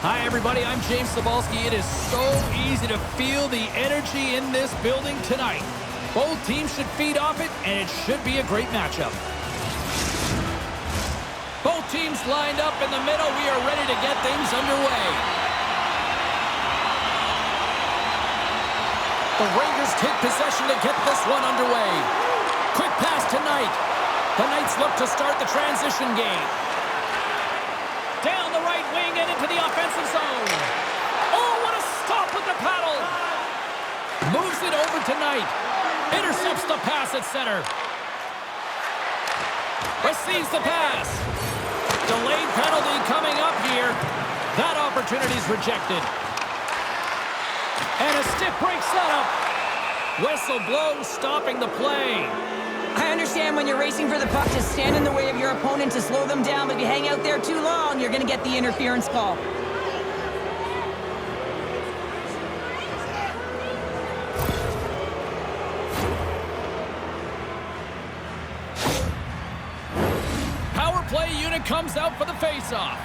Hi, everybody. I'm James Cebulski. It is so easy to feel the energy in this building tonight. Both teams should feed off it, and it should be a great matchup. Both teams lined up in the middle. We are ready to get things underway. The Rangers take possession to get this one underway. Quick pass to Knight. The Knights look to start the transition game. Down the right wing and into the offensive zone. Oh, what a stop with the paddle. Moves it over to Knight. Intercepts the pass at center. Receives the pass. Delayed penalty coming up here. That opportunity is rejected. And a stiff break setup. Whistle blows, stopping the play. I understand when you're racing for the puck to stand in the way of your opponent to slow them down, but if you hang out there too long, you're going to get the interference call. Power play unit comes out for the face-off.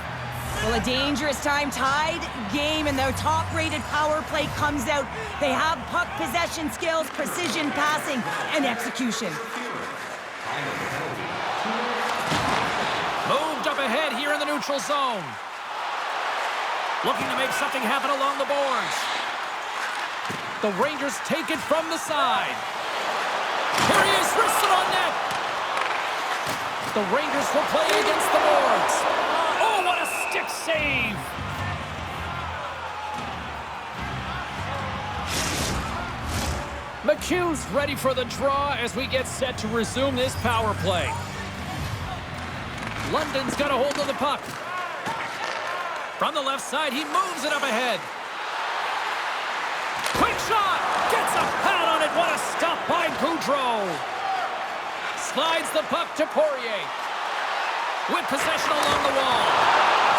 Well, a dangerous time, tied game, and their top-rated power play comes out. They have puck possession skills, precision passing, and execution. Moved up ahead here in the neutral zone. Looking to make something happen along the boards. The Rangers take it from the side. Here he is, wristed on net. The Rangers will play against the boards. Oh, what a stick save. McHugh's ready for the draw as we get set to resume this power play. London's got a hold of the puck. From the left side, he moves it up ahead. Quick shot! Gets a pad on it. What a stop by Gaudreau. Slides the puck to Poirier. With possession along the wall.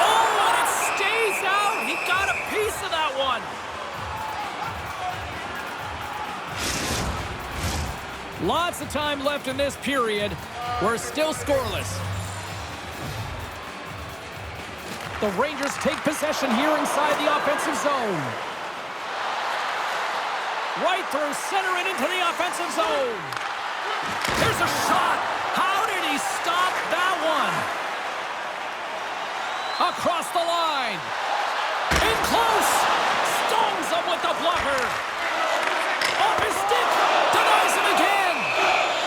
Oh, and it stays out. He got a piece of that one. Lots of time left in this period. We're still scoreless. The Rangers take possession here inside the offensive zone. Right through center and into the offensive zone. Here's a shot. How did he stop that one? Across the line. In close. Stones him with the blocker. Off his stick. Denies him again.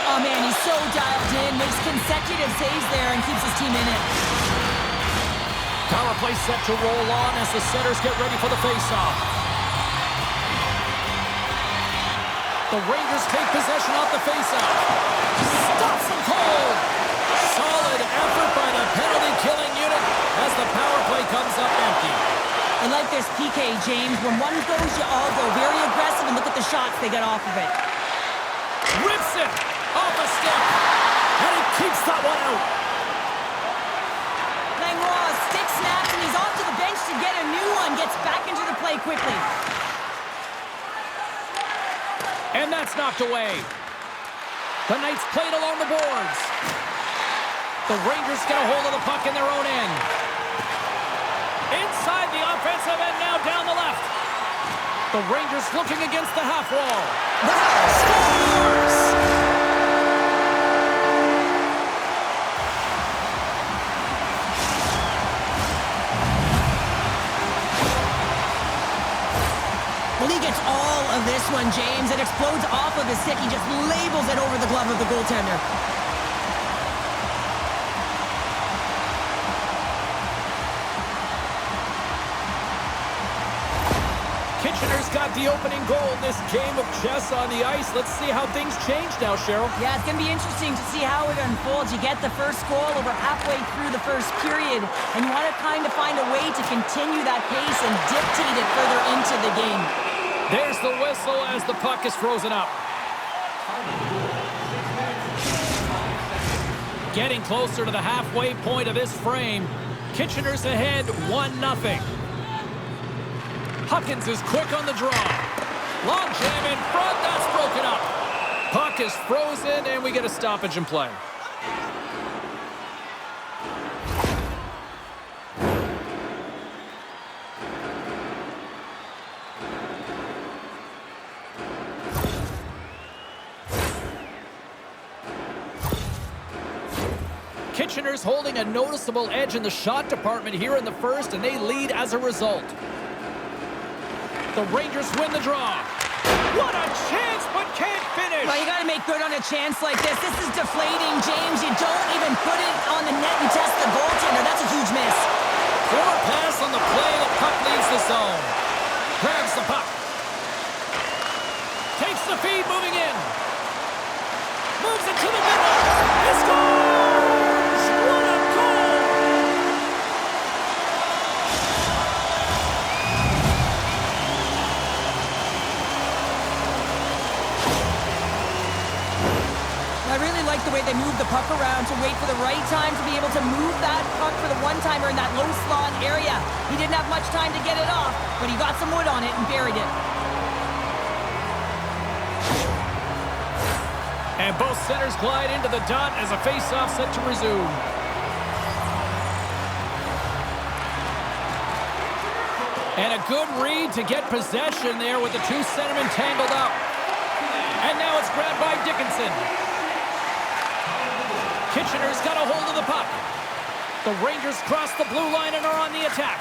Oh, man, he's so dialed in. Makes consecutive saves there and keeps his team in it. Power play set to roll on as the setters get ready for the face-off. The Rangers take possession off the face-off. Stops them cold. Solid effort by the penalty-killing unit as the power play comes up empty. I like this PK, James. When one goes, you all go. Very aggressive, and look at the shots they got off of it. Rips it off a stick. And he keeps that one out. Langlois stick snaps, and he's off to the bench to get a new one. Gets back into the play quickly. And that's knocked away. The Knights played along the boards. The Rangers get a hold of the puck in their own end. Inside the offensive end, now down the left. The Rangers looking against the half wall. Scores! Well, he gets all of this one, James. It explodes off of his stick. He just labels it over the glove of the goaltender. Kitchener's got the opening goal in this game of chess on the ice. Let's see how things change now, Cheryl. Yeah, it's going to be interesting to see how it unfolds. You get the first goal over halfway through the first period, and you want to kind of find a way to continue that pace and dictate it further into the game. There's the whistle as the puck is frozen up. Getting closer to the halfway point of this frame. Kitchener's ahead 1-0. Huckins is quick on the draw. Long jam in front, that's broken up. Puck is frozen, and we get a stoppage in play. Kitchener's holding a noticeable edge in the shot department here in the first, and they lead as a result. The Rangers win the draw. What a chance, but can't finish. Well, you got to make good on a chance like this. This is deflating, James. You don't even put it on the net and test the goaltender. That's a huge miss. Poor pass on the play. The puck leaves the zone. Grabs the puck. Takes the feed, moving in. Moves it to the middle. He scores! What a goal! I really like the way they move the puck around to wait for the right time to be able to move that puck for the one-timer in that low slot area. He didn't have much time to get it off, but he got some wood on it and buried it. And both centers glide into the dot as a face-off set to resume. And a good read to get possession there with the two centermen tangled up. And now it's grabbed by Dickinson. Kitchener's got a hold of the puck. The Rangers cross the blue line and are on the attack.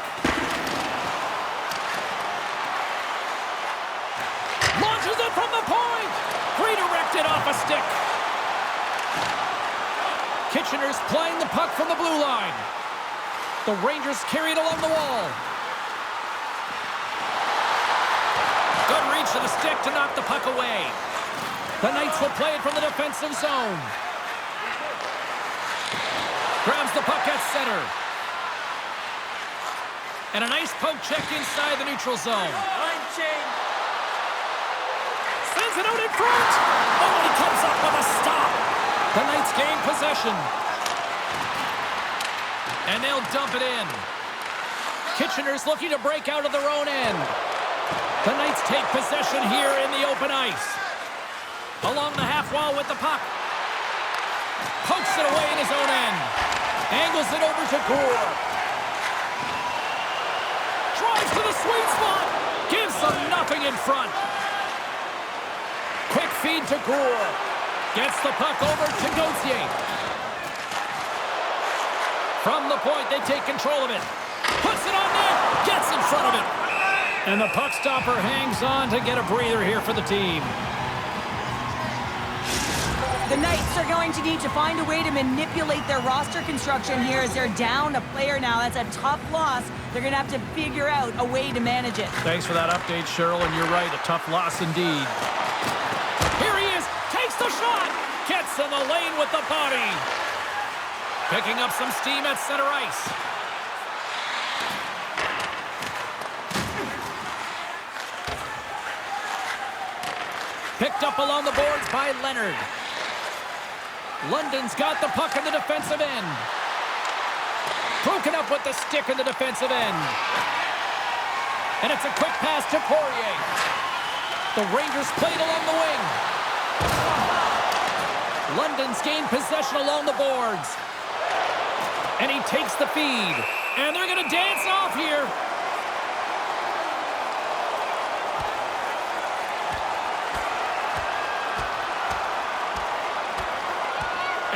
Launches it from the point. Redirected off a stick. Kitchener's playing the puck from the blue line. The Rangers carry it along the wall. Good reach to the stick to knock the puck away. The Knights will play it from the defensive zone. Grabs the puck at center. And a nice poke check inside the neutral zone. Sends it out in front. Oh, and he comes up with a stop. The Knights gain possession. And they'll dump it in. Kitchener's looking to break out of their own end. The Knights take possession here in the open ice. Along the half wall with the puck. Pokes it away in his own end. Angles it over to Gore. Drives to the sweet spot. Gives them nothing in front. Quick feed to Gore. Gets the puck over to Gauthier. From the point, they take control of it. Puts it on net. Gets in front of it. And the puck stopper hangs on to get a breather here for the team. The Knights are going to need to find a way to manipulate their roster construction here as they're down a player now. That's a tough loss. They're going to have to figure out a way to manage it. Thanks for that update, Cheryl, and you're right, a tough loss indeed. Here he is, takes the shot, gets in the lane with the body. Picking up some steam at center ice. Picked up along the boards by Leonard. London's got the puck in the defensive end. Broken up with the stick in the defensive end. And it's a quick pass to Poirier. The Rangers played along the wing. London's gained possession along the boards. And he takes the feed. And they're going to dance off here.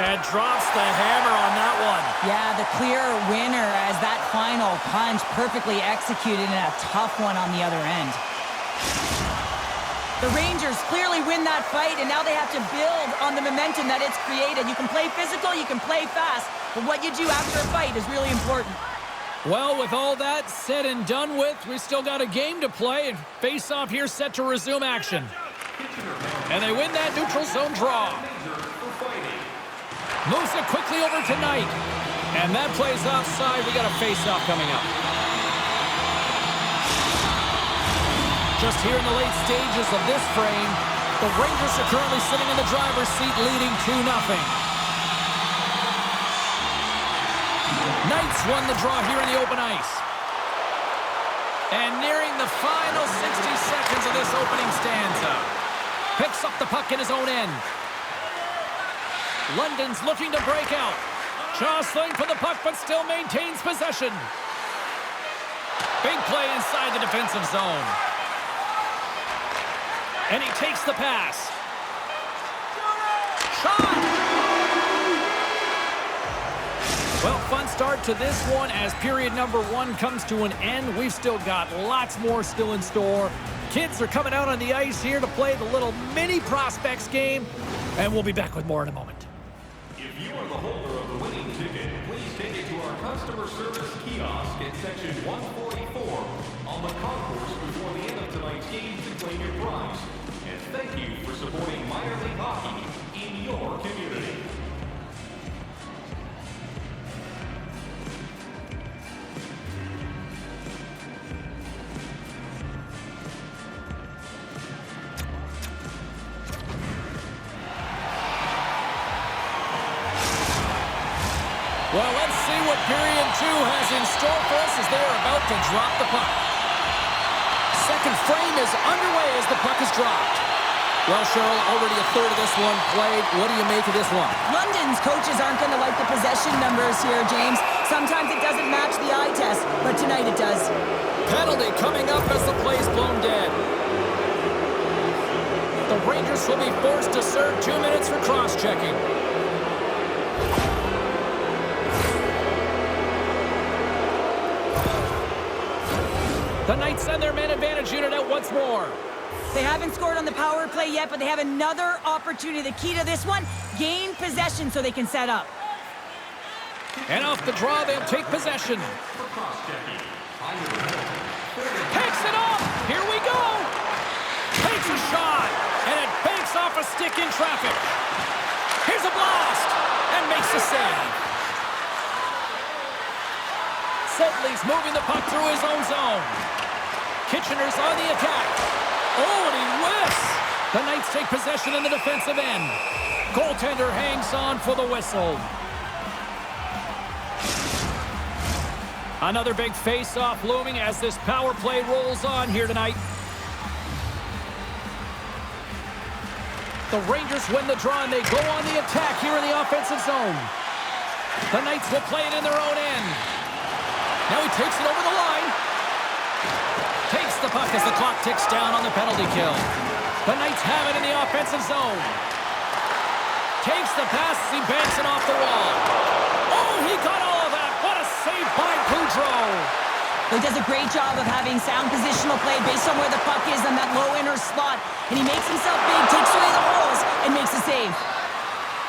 And drops the hammer on that one. Yeah, the clear winner as that final punch perfectly executed and a tough one on the other end. The Rangers clearly win that fight, and now they have to build on the momentum that it's created. You can play physical, you can play fast, but what you do after a fight is really important. Well, with all that said and done with, we still got a game to play, and face-off here set to resume action. And they win that neutral zone draw. Moves it quickly over to Knight. And that plays offside. We got a face-off coming up. Just here in the late stages of this frame, the Rangers are currently sitting in the driver's seat, leading 2-0. Knights won the draw here in the open ice. And nearing the final 60 seconds of this opening stanza. Picks up the puck in his own end. London's looking to break out. Jostling for the puck, but still maintains possession. Big play inside the defensive zone. And he takes the pass. Shot! Well, fun start to this one as period number 1 comes to an end. We've still got lots more still in store. Kids are coming out on the ice here to play the little mini prospects game, and we'll be back with more in a moment. If you are the holder of the winning ticket, please take it to our customer service kiosk in section 144 on the concourse before the end of tonight's game to claim your prize. And thank you for supporting minor league hockey in your community. Well, let's see what period 2 has in store for us as they are about to drop the puck. Second frame is underway as the puck is dropped. Well, Cheryl, already a third of this one played. What do you make of this one? London's coaches aren't going to like the possession numbers here, James. Sometimes it doesn't match the eye test, but tonight it does. Penalty coming up as the play's blown dead. The Rangers will be forced to serve 2 minutes for cross-checking. The Knights send their man advantage unit out once more. They haven't scored on the power play yet, but they have another opportunity. The key to this one, gain possession so they can set up. And off the draw, they'll take possession. Takes it off. Here we go. Takes a shot, and it banks off a stick in traffic. Here's a blast, and makes the save. Sedley's moving the puck through his own zone. Kitchener's on the attack. Oh, and he whiffs. The Knights take possession in the defensive end. Goaltender hangs on for the whistle. Another big face-off looming as this power play rolls on here tonight. The Rangers win the draw and they go on the attack here in the offensive zone. The Knights will play it in their own end. Now he takes it over the line. Takes the puck as the clock ticks down on the penalty kill. The Knights have it in the offensive zone. Takes the pass as he banks it off the wall. Oh, he got all of that. What a save by Gaudreau. He does a great job of having sound positional play based on where the puck is in that low inner slot. And he makes himself big, takes away the holes, and makes a save.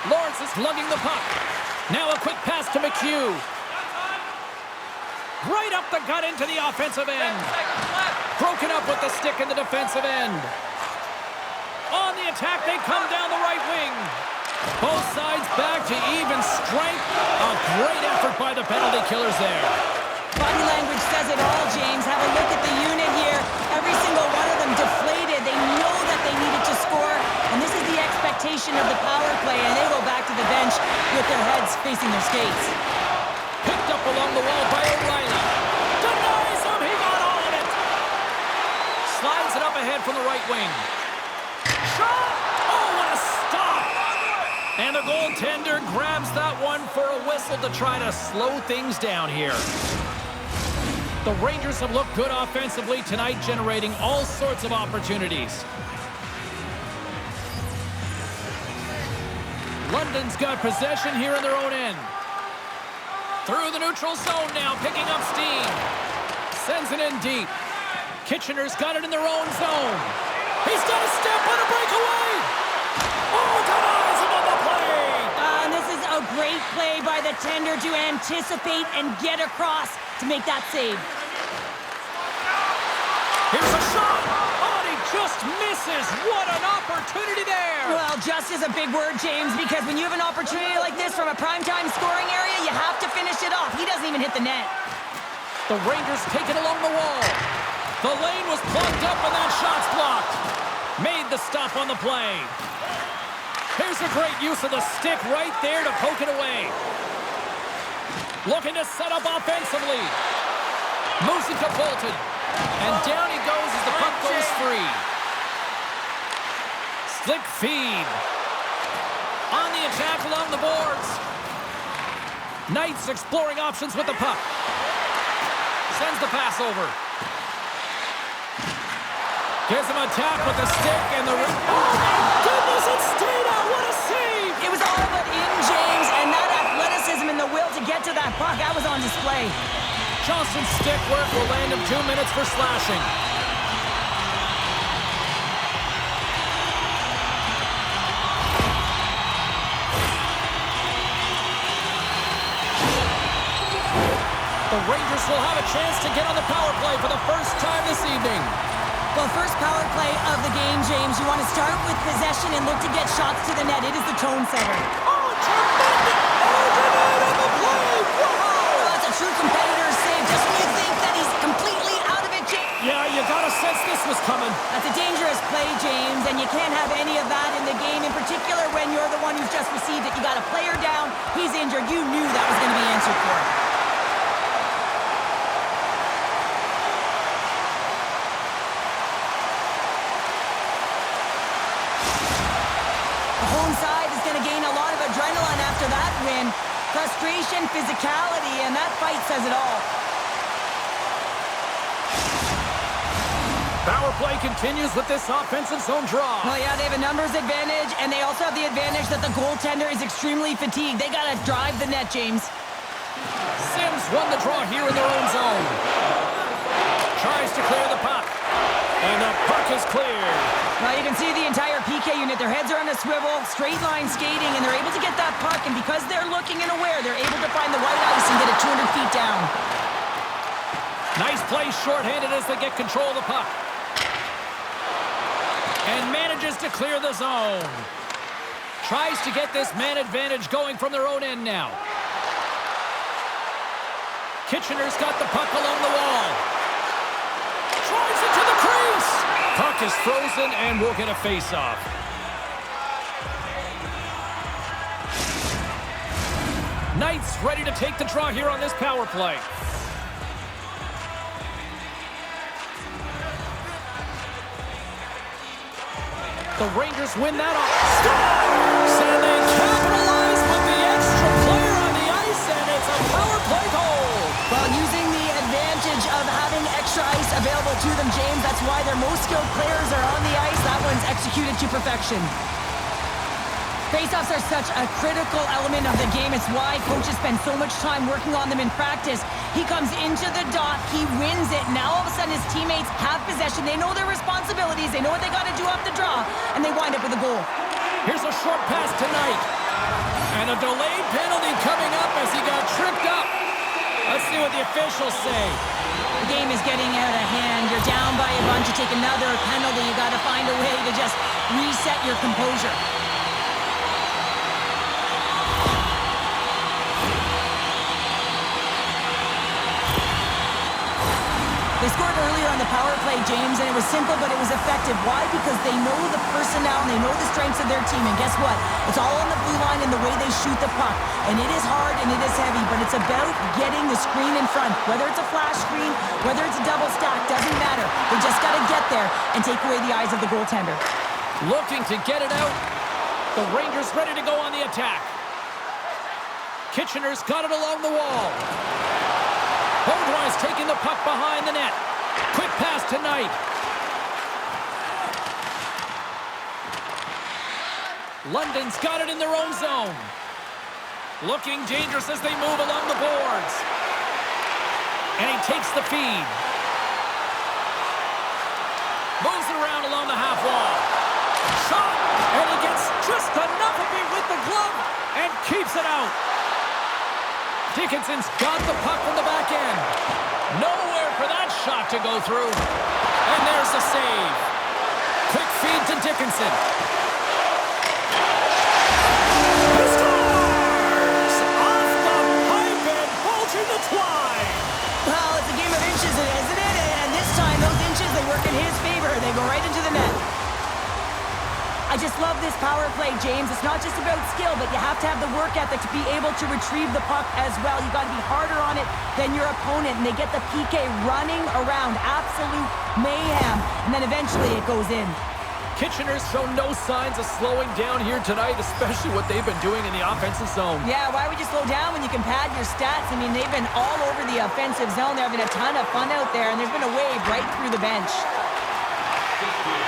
Lawrence is lugging the puck. Now a quick pass to McHugh. Right up the gut into the offensive end. Broken up with the stick in the defensive end. On the attack, they come down the right wing. Both sides back to even strength. A great effort by the penalty killers there. Body language says it all, James. Have a look at the unit here. Every single one of them deflated. They know that they needed to score. And this is the expectation of the power play. And they go back to the bench with their heads facing their skates. Picked up along the wall by O'Reilly. Denies him. He got all of it. Slides it up ahead from the right wing. Shot! Oh, what a stop! And the goaltender grabs that one for a whistle to try to slow things down here. The Rangers have looked good offensively tonight, generating all sorts of opportunities. London's got possession here in their own end. Through the neutral zone now, picking up steam. Sends it in deep. Kitchener's got it in their own zone. He's got a step on a breakaway. Oh, denies him on the play. And this is a great play by the tender to anticipate and get across to make that save. Here's a shot. Oh, and he just misses. What an opportunity there. Well, just is a big word, James, because when you have an opportunity like this from a primetime scoring area, you have to finish it off. He doesn't even hit the net. The Rangers take it along the wall. The lane was plugged up and that shot's blocked. Made the stop on the play. Here's a great use of the stick right there to poke it away. Looking to set up offensively. Moves it to Bolton. And down he goes as the puck goes free. Slick feed. On the attack along the boards. Knights exploring options with the puck. Sends the pass over. Gives him a tap with the stick and the... Oh, my goodness, it stayed out. What a save! It was all but in, James, and that athleticism and the will to get to that puck. That was on display. Johnston's stick work will land him 2 minutes for slashing. The Rangers will have a chance to get on the power play for the first time this evening. Well, first power play of the game, James. You want to start with possession and look to get shots to the net. It is the tone setter. Oh, tremendous! Oh, on the play! Wow! That's a true competitor's save. Just when you think that he's completely out of it, James. Yeah, you gotta sense this was coming. That's a dangerous play, James, and you can't have any of that in the game, in particular when you're the one who's just received it. You got a player down, he's injured. You knew that was going to be answered for. The home side is going to gain a lot of adrenaline after that win. Frustration, physicality, and that fight says it all. Power play continues with this offensive zone draw. Well, yeah, they have a numbers advantage, and they also have the advantage that the goaltender is extremely fatigued. They got to drive the net, James. Sims won the draw here in their own zone. Tries to clear the puck. And the puck is cleared. Well, you can see the entire PK unit. Their heads are on a swivel, straight line skating, and they're able to get that puck. And because they're looking and aware, they're able to find the white ice and get it 200 feet down. Nice play shorthanded as they get control of the puck. And manages to clear the zone. Tries to get this man advantage going from their own end now. Kitchener's got the puck along the wall. Drives it to the crease. Puck is frozen and we'll get a face-off. Knights ready to take the draw here on this power play. The Rangers win that off. Scores! And they capitalize with the extra player on the ice, and it's a power play goal. Well, using the advantage of having extra ice available to them, James, that's why their most skilled players are on the ice. That one's executed to perfection. Faceoffs are such a critical element of the game. It's why coaches spend so much time working on them in practice. He comes into the dot, he wins it. Now all of a sudden his teammates have possession. They know their responsibilities. They know what they got to do off the draw, and they wind up with a goal. Here's a short pass tonight. And a delayed penalty coming up as he got tripped up. Let's see what the officials say. The game is getting out of hand. You're down by a bunch. You take another penalty. You got to find a way to just reset your composure. They scored earlier on the power play, James, and it was simple, but it was effective. Why? Because they know the personnel and they know the strengths of their team. And guess what? It's all on the blue line and the way they shoot the puck. And it is hard and it is heavy, but it's about getting the screen in front. Whether it's a flash screen, whether it's a double stack, doesn't matter. They just got to get there and take away the eyes of the goaltender. Looking to get it out. The Rangers ready to go on the attack. Kitchener's got it along the wall. Gaudreau's taking the puck behind the net. Quick pass to Knight. London's got it in their own zone. Looking dangerous as they move along the boards. And he takes the feed. Moves it around along the half wall. Shot! And he gets just enough of it with the glove and keeps it out. Dickinson's got the puck from the back end. Nowhere for that shot to go through. And there's the save. Quick feed to Dickinson. He scores! Off the pipe and bulging the twine. Well, it's a game of inches, isn't it? And this time, those inches, they work in his favor. They go right into the net. I just love this power play, James. It's not just about skill, but you have to have the work ethic to be able to retrieve the puck as well. You got to be harder on it than your opponent, and they get the PK running around. Absolute mayhem, and then eventually it goes in. Kitchener's shown no signs of slowing down here tonight, especially what they've been doing in the offensive zone. Yeah, why would you slow down when you can pad your stats? I mean, they've been all over the offensive zone. They're having a ton of fun out there, and there's been a wave right through the bench.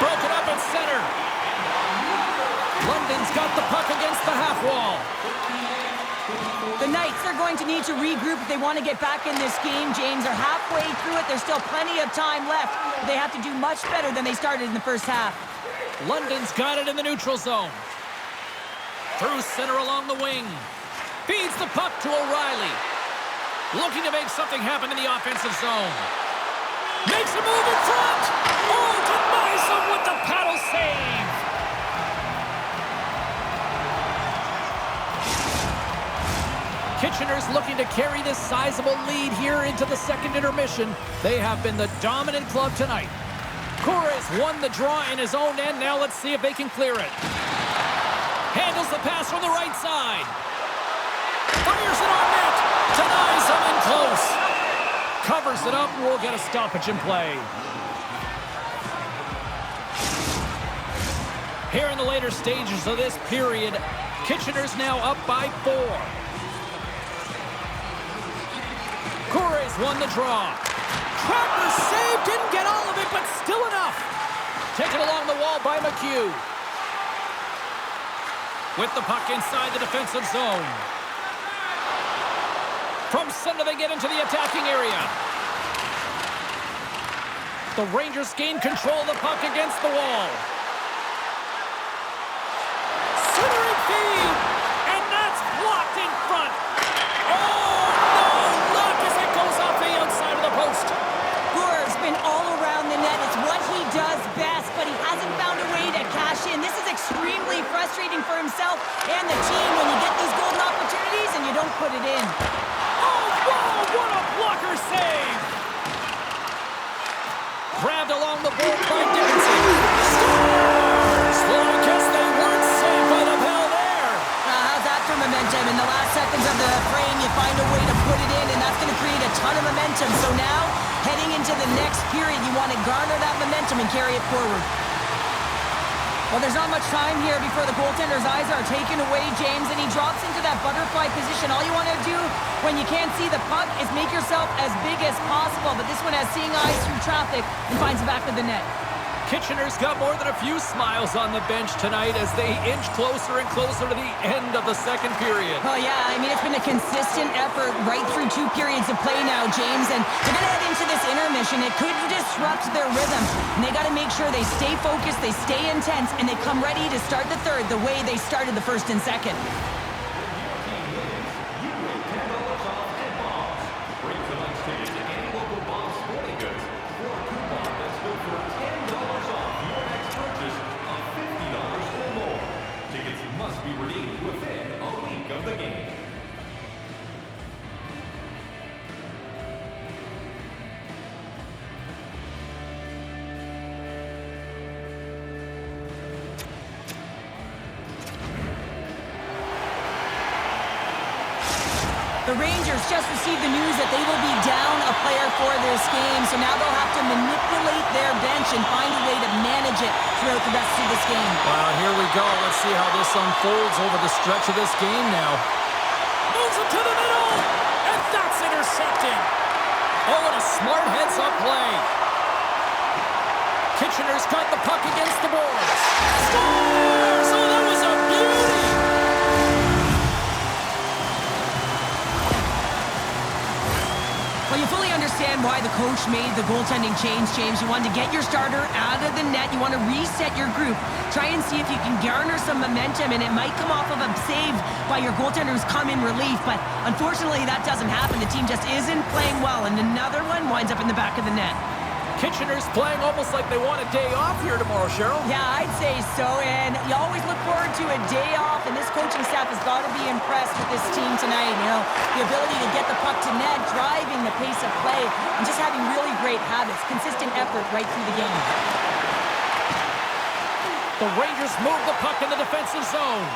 Broken up at center. London's got the puck against the half wall. The Knights are going to need to regroup if they want to get back in this game, James. They're halfway through it. There's still plenty of time left. They have to do much better than they started in the first half. London's got it in the neutral zone. Through center along the wing. Feeds the puck to O'Reilly. Looking to make something happen in the offensive zone. Makes a move in front. Oh, denies him with the paddle save. Kitchener's looking to carry this sizable lead here into the second intermission. They have been the dominant club tonight. Cora's won the draw in his own end. Now let's see if they can clear it. Handles the pass from the right side. Fires it on net. Denies him in close. Covers it up. We'll get a stoppage in play. Here in the later stages of this period, Kitchener's now up by 4. Cora's won the draw. Trapper save, didn't get all of it, but still enough. Taken along the wall by McHugh. With the puck inside the defensive zone. From center, they get into the attacking area. The Rangers gain control of the puck against the wall. Centering feed, and that's blocked in front. Oh, no, luck as it goes off the outside of the post. Gore's been all around the net. It's what he does best, but he hasn't found a way to cash in. This is extremely frustrating for himself and the team when you get these golden opportunities and you don't put it in. Oh, wow, what a blocker save! Grabbed along the board by Dickinson. Scores! Well, I guess they weren't saved by the bell there. How's that for momentum? In the last seconds of the frame, you find a way to put it in, and that's going to create a ton of momentum. So now, heading into the next period, you want to garner that momentum and carry it forward. Well, there's not much time here before the goaltender's eyes are taken away, James, and he drops into that butterfly position. All you want to do when you can't see the puck is make yourself as big as possible, but this one has seeing eyes through traffic and finds the back of the net. Kitchener's got more than a few smiles on the bench tonight as they inch closer and closer to the end of the second period. Oh, yeah, I mean, it's been a consistent effort right through 2 periods of play now, James, and they're going to head into this intermission. It could disrupt their rhythm, and they got to make sure they stay focused, they stay intense, and they come ready to start the third the way they started the first and second. The Rangers just received the news that they will be down a player for this game, so now they'll have to manipulate their bench and find a way to manage it throughout the rest of this game. Well, here we go. Let's see how this unfolds over the stretch of this game now. Moves it to the middle, and that's intercepted. Oh, and a smart heads-up play. Kitchener's got the puck against the boards. Scores! Oh, that was a beauty! Well, you fully understand why the coach made the goaltending change, James. You wanted to get your starter out of the net. You want to reset your group. Try and see if you can garner some momentum, and it might come off of a save by your goaltender who's come in relief. But unfortunately, that doesn't happen. The team just isn't playing well, and another one winds up in the back of the net. Kitchener's playing almost like they want a day off here tomorrow, Cheryl. Yeah, I'd say so, and you always look forward to a day off, and this coaching staff has got to be impressed with this team tonight. You know, the ability to get the puck to net, driving the pace of play, and just having really great habits, consistent effort right through the game. The Rangers move the puck in the defensive zone.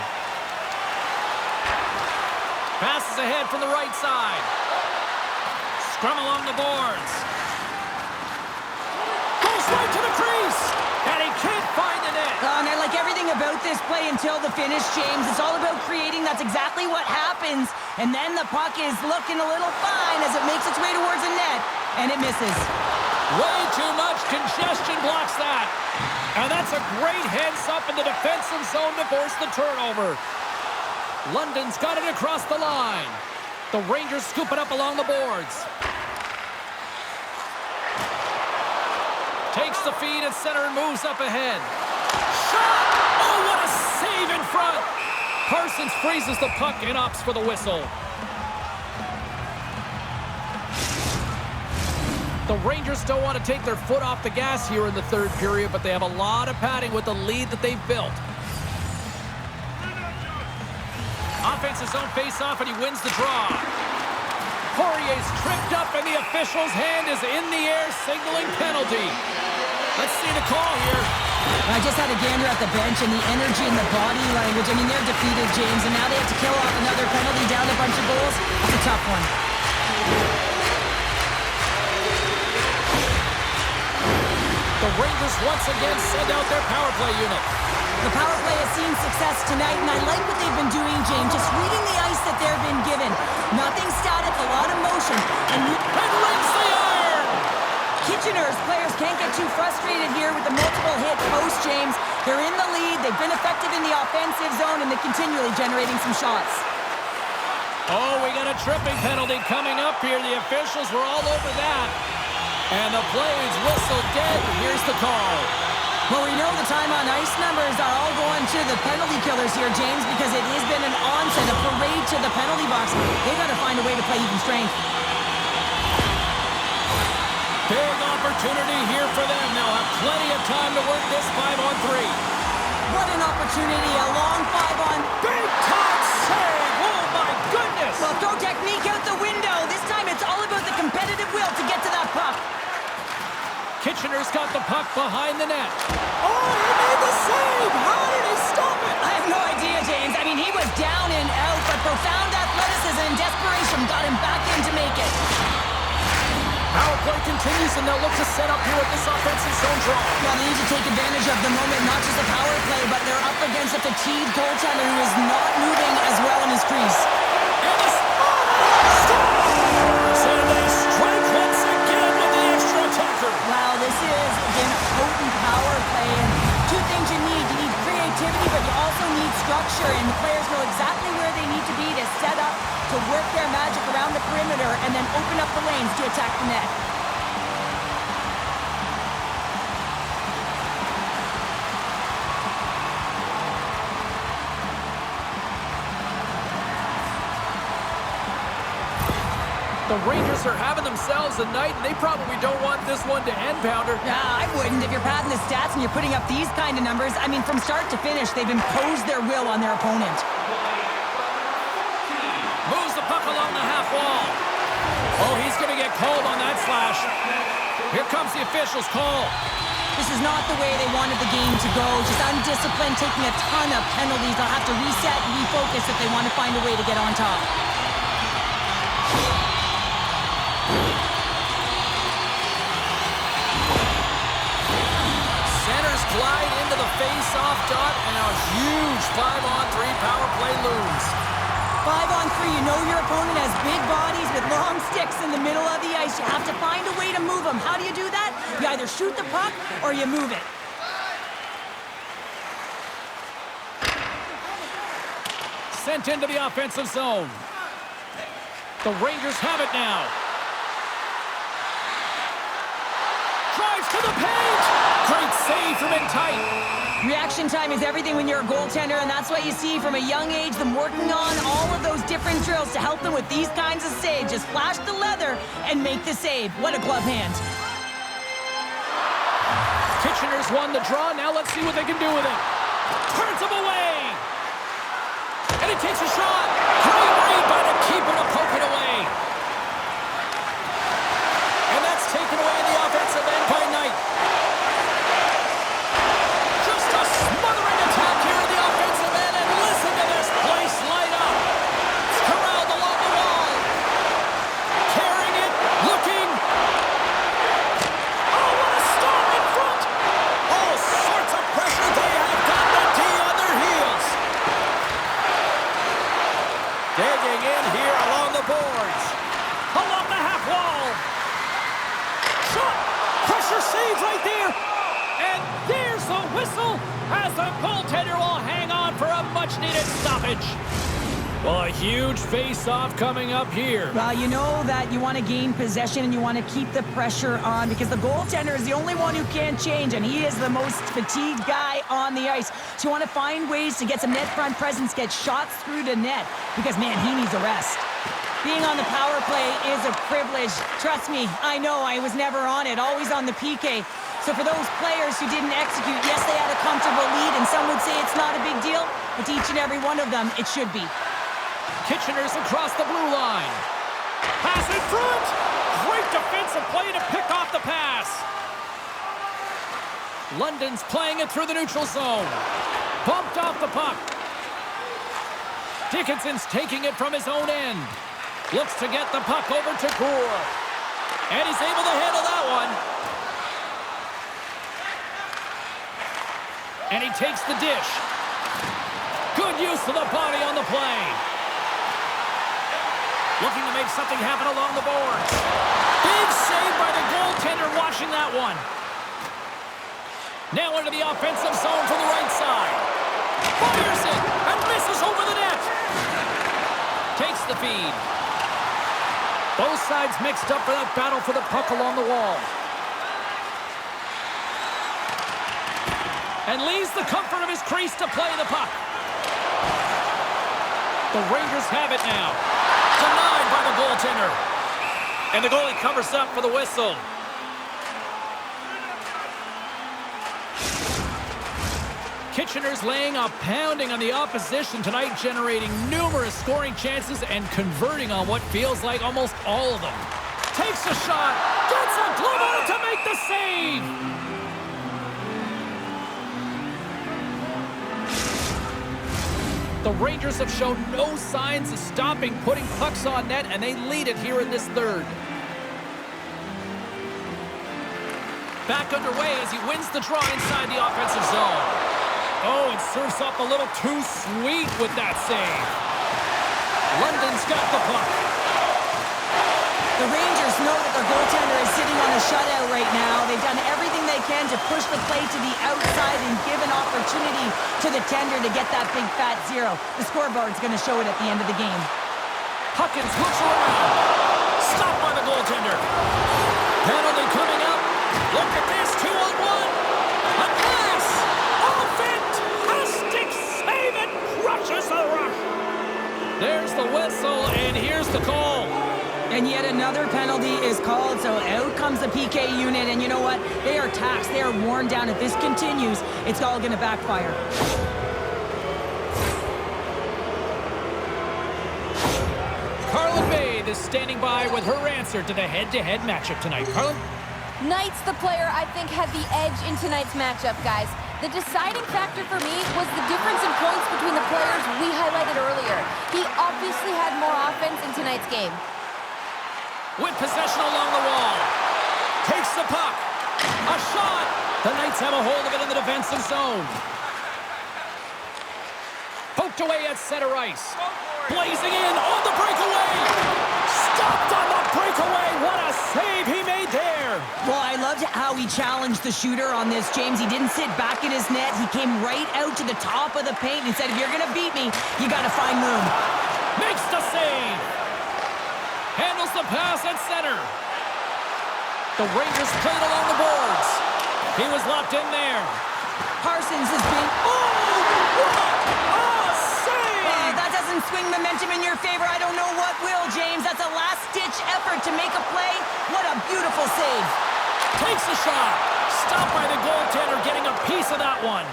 Passes ahead from the right side. Scrum along the boards. Right to the crease, and he can't find the net. And I like everything about this play until the finish, James. It's all about creating. That's exactly what happens. And then the puck is looking a little fine as it makes its way towards the net, and it misses. Way too much congestion blocks that. And that's a great heads up in the defensive zone to force the turnover. London's got it across the line. The Rangers scoop it up along the boards. Takes the feed at center and moves up ahead. Shot! Oh, what a save in front! Parsons freezes the puck and opts for the whistle. The Rangers don't want to take their foot off the gas here in the third period, but they have a lot of padding with the lead that they've built. Offense's own face-off, and he wins the draw. Poirier's tripped up, and the official's hand is in the air, signaling penalty. Let's see the call here. I just had a gander at the bench, and the energy and the body language. I mean, they're defeated, James, and now they have to kill off another penalty, down a bunch of goals. It's a tough one. The Rangers once again send out their power play unit. The power play has seen success tonight, and I like what they've been doing, James. Just reading the ice that they've been given. Nothing static, a lot of motion. And rings the iron! Kitchener's players can't get too frustrated here with the multiple hit post, James. They're in the lead, they've been effective in the offensive zone, and they're continually generating some shots. Oh, we got a tripping penalty coming up here. The officials were all over that. And the play is whistled dead. Here's the call. Well, we know the time on ice numbers are all going to the penalty killers here, James, because it has been an onset, a parade to the penalty box. They've got to find a way to play even strength. Big opportunity here for them. They'll have plenty of time to work this 5-on-3. What an opportunity, a long 5-on. Big time save! Oh, my goodness! Well, throw technique out the window. This time it's all about the competitive will to get to that puck. Kitchener's got the puck behind the net. Oh, he made the save! How did he stop it? I have no idea, James. I mean, he was down and out, but profound athleticism and desperation got him back in to make it. Power play continues, and they'll look to set up here with this offensive zone draw. Well, they need to take advantage of the moment, not just the power play, but they're up against a fatigued goaltender who is not moving as well in his crease. And the so they strike once again with the extra attacker. Wow, this is, again, a potent power play. And two things you need. You need creativity, but you also need structure. And the players know exactly where they need to be to set up, to work their magic around the perimeter, and then open up the lanes to attack the net. The Rangers are having themselves a night, and they probably don't want this one to end, Pounder. I wouldn't. If you're padding the stats and you're putting up these kind of numbers, I mean, from start to finish, they've imposed their will on their opponent. Moves the puck along the half wall. Oh, he's going to get called on that slash. Here comes the official's call. This is not the way they wanted the game to go. Just undisciplined, taking a ton of penalties. They'll have to reset and refocus if they want to find a way to get on top. Centers glide into the face-off dot, and a huge 5-on-3 power play looms. 5-on-3, you know your opponent has big bodies with long sticks in the middle of the ice. You have to find a way to move them. How do you do that? You either shoot the puck or you move it. Sent into the offensive zone. The Rangers have it now. Drives to the paint! Great save from in tight. Reaction time is everything when you're a goaltender, and that's what you see from a young age, them working on all of those different drills to help them with these kinds of saves. Just flash the leather and make the save. What a glove hand. Kitchener's won the draw. Now let's see what they can do with it. Turns him away. And he takes a shot. Great read by the keeper to poke it away. And that's taken away in the offensive end by Knight. Just a smothering attack here in the offensive end, and listen to this place light up. It's corralled along the wall. Carrying it, looking. Oh, what a stop in front. All sorts of pressure. They have got the D on their heels. Digging in here along the boards. Along the half wall. Shot. Pressure save right there. And there's the whistle as the goaltender will hang on for a much-needed stoppage. Well, a huge face-off coming up here. Well, you know that you want to gain possession and you want to keep the pressure on because the goaltender is the only one who can change, and he is the most fatigued guy on the ice. So you want to find ways to get some net front presence, get shots through the net because, man, he needs a rest. Being on the power play is a privilege. Trust me, I know I was never on it, always on the PK. So for those players who didn't execute, yes, they had a comfortable lead, and some would say it's not a big deal, but to each and every one of them, it should be. Kitchener's across the blue line. Pass in front! Great defensive play to pick off the pass. London's playing it through the neutral zone. Bumped off the puck. Dickinson's taking it from his own end. Looks to get the puck over to Gour. And he's able to handle that one. And he takes the dish. Good use of the body on the play. Looking to make something happen along the boards. Big save by the goaltender watching that one. Now into the offensive zone from the right side. Fires it and misses over the net. Takes the feed. Both sides mixed up for that battle for the puck along the wall. And leaves the comfort of his crease to play the puck. The Rangers have it now. Denied by the goaltender. And the goalie covers up for the whistle. Kitchener's laying a pounding on the opposition tonight, generating numerous scoring chances and converting on what feels like almost all of them. Takes a shot, gets a glove on it to make the save. The Rangers have shown no signs of stopping putting pucks on net, and they lead it here in this third. Back underway as he wins the draw inside the offensive zone. Oh, it surfs up a little too sweet with that save. London's got the puck. The Rangers know that their goaltender is sitting on a shutout right now. They've done everything they can to push the play to the outside and give an opportunity to the tender to get that big fat zero. The scoreboard's going to show it at the end of the game. Huckins looks around. Stopped by the goaltender. Penalty coming up. Look at this, 2-on-1. A pass. A fantastic save and crushes the rush. There's the whistle, and here's the call. And yet another penalty is called, so out comes the PK unit, and you know what? They are taxed. They are worn down. If this continues, it's all going to backfire. Carlin Maid is standing by with her answer to the head-to-head matchup tonight. Carlin? Knight's the player I think had the edge in tonight's matchup, guys. The deciding factor for me was the difference in points between the players we highlighted earlier. He obviously had more offense in tonight's game. With possession along the wall. Takes the puck. A shot. The Knights have a hold of it in the defensive zone. Poked away at center ice. Blazing in on the breakaway. Stopped on the breakaway. What a save he made there. Well, I loved how he challenged the shooter on this, James. He didn't sit back in his net. He came right out to the top of the paint and said, if you're going to beat me, you got to find room. Makes the save. Handles the pass at center. The Rangers played along the boards. He was locked in there. Parsons has been... Oh! What a save! That doesn't swing momentum in your favor. I don't know what will, James. That's a last-ditch effort to make a play. What a beautiful save. Takes a shot. Stopped by the goaltender, getting a piece of that one.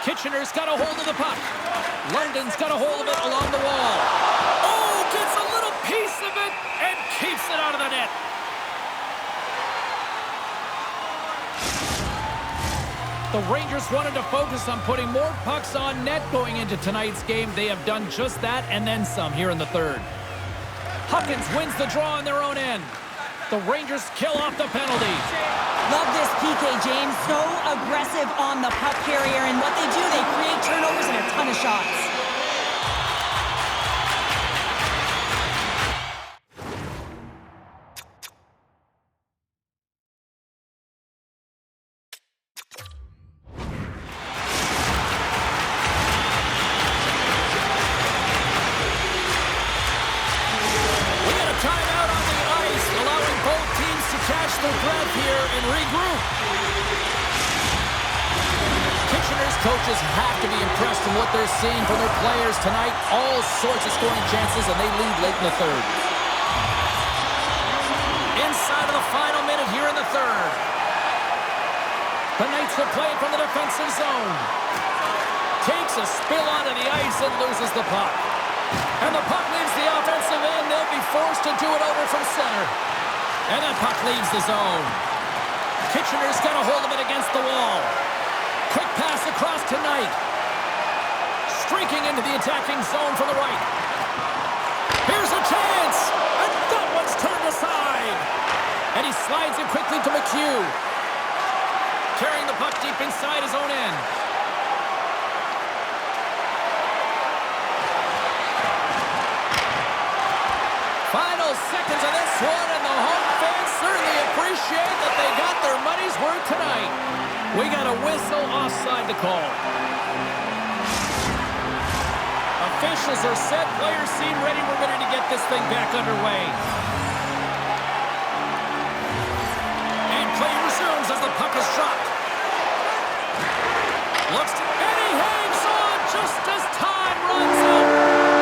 Kitchener's got a hold of the puck. London's got a hold of it along the wall. Oh, gets a little piece of it and keeps it out of the net. The Rangers wanted to focus on putting more pucks on net going into tonight's game. They have done just that and then some here in the third. Huckins wins the draw on their own end. The Rangers kill off the penalty. Love this PK, James. So aggressive on the puck carrier, and what they do, they create turnovers and a ton of shots. coaches have to be impressed with what they're seeing from their players tonight. All sorts of scoring chances, and they lead late in the third. Inside of the final minute here in the third. The Knights will play it from the defensive zone. Takes a spill onto the ice and loses the puck. And the puck leaves the offensive end. They'll be forced to do it over from center. And that puck leaves the zone. Kitchener's got a hold of it against the wall. Quick pass across to Knight. Streaking into the attacking zone from the right. Here's a chance. And that one's turned aside. And he slides it quickly to McHugh. Carrying the puck deep inside his own end. Final seconds of this one, and the home fans certainly appreciate that they got their money's worth tonight. We got a whistle offside to call. Officials are set, players seem ready. We're ready to get this thing back underway. And play resumes as the puck is dropped. Looks to, and he hangs on just as time runs out.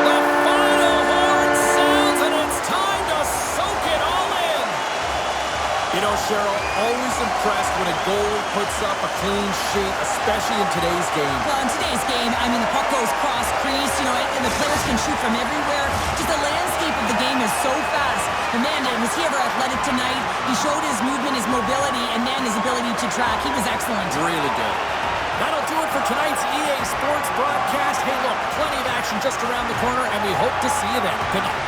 The final horn sounds, and it's time to soak it all in. You know, Cheryl, always impressed when a goalie puts up a clean sheet, especially in today's game. Well, in today's game, I mean, the puck goes cross-crease, you know, and the players can shoot from everywhere. Just the landscape of the game is so fast. And man, was he ever athletic tonight? He showed his movement, his mobility, and man, his ability to track. He was excellent. Really good. That'll do it for tonight's EA Sports broadcast. Hey, look, plenty of action just around the corner, and we hope to see you then. Good night.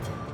left.